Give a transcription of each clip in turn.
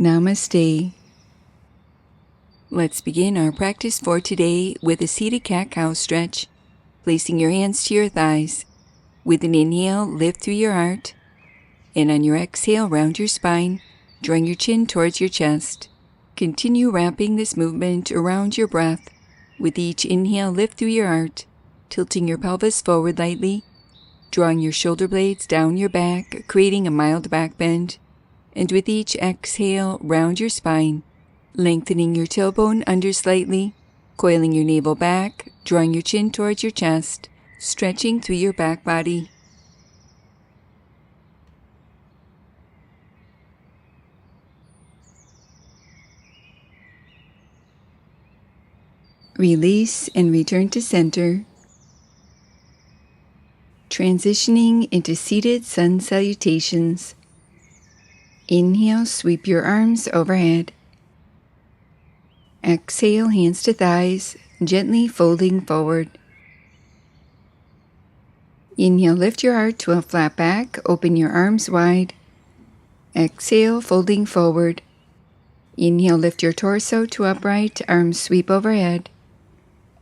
Namaste. Let's begin our practice for today with a seated cat-cow stretch, placing your hands to your thighs. With an inhale, lift through your heart, and on your exhale, round your spine, drawing your chin towards your chest. Continue wrapping this movement around your breath. With each inhale, lift through your heart, tilting your pelvis forward lightly, drawing your shoulder blades down your back, creating a mild back bend. And with each exhale, round your spine, lengthening your tailbone under slightly, coiling your navel back, drawing your chin towards your chest, stretching through your back body. Release and return to center. Transitioning into seated sun salutations. Inhale, sweep your arms overhead. Exhale, hands to thighs, gently folding forward. Inhale, lift your heart to a flat back, open your arms wide. Exhale, folding forward. Inhale, lift your torso to upright, arms sweep overhead.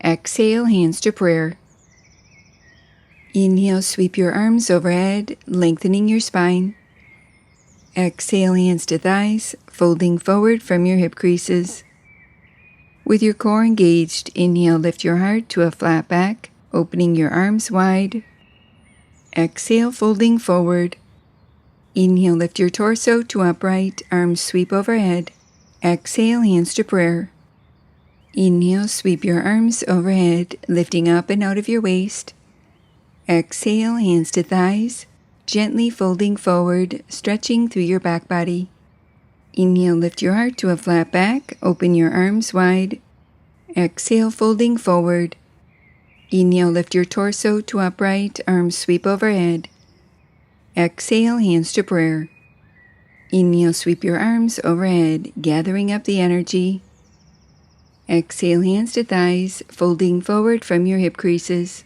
Exhale, hands to prayer. Inhale, sweep your arms overhead, lengthening your spine. Exhale, hands to thighs, folding forward from your hip creases. With your core engaged, inhale, lift your heart to a flat back, opening your arms wide. Exhale, folding forward. Inhale, lift your torso to upright, arms sweep overhead. Exhale, hands to prayer. Inhale, sweep your arms overhead, lifting up and out of your waist. Exhale, hands to thighs, gently folding forward, stretching through your back body. Inhale, lift your heart to a flat back, open your arms wide. Exhale, folding forward. Inhale, lift your torso to upright, arms sweep overhead. Exhale, hands to prayer. Inhale, sweep your arms overhead, gathering up the energy. Exhale, hands to thighs, folding forward from your hip creases.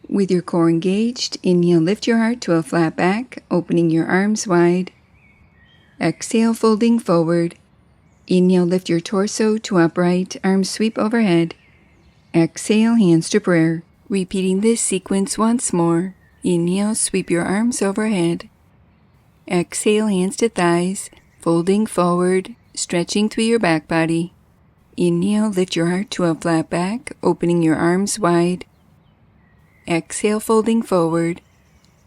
With your core engaged, inhale, lift your heart to a flat back, opening your arms wide. Exhale, folding forward. Inhale, lift your torso to upright, arms sweep overhead. Exhale, hands to prayer. Repeating this sequence once more. Inhale, sweep your arms overhead. Exhale, hands to thighs, folding forward, stretching through your back body. Inhale, lift your heart to a flat back, opening your arms wide. Exhale, folding forward.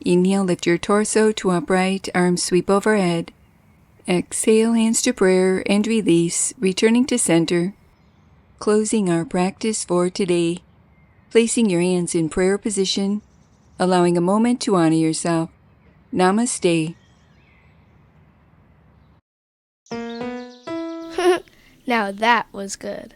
Inhale, lift your torso to upright, arms sweep overhead. Exhale, hands to prayer, and release, returning to center. Closing our practice for today. Placing your hands in prayer position, allowing a moment to honor yourself. Namaste. Now that was good.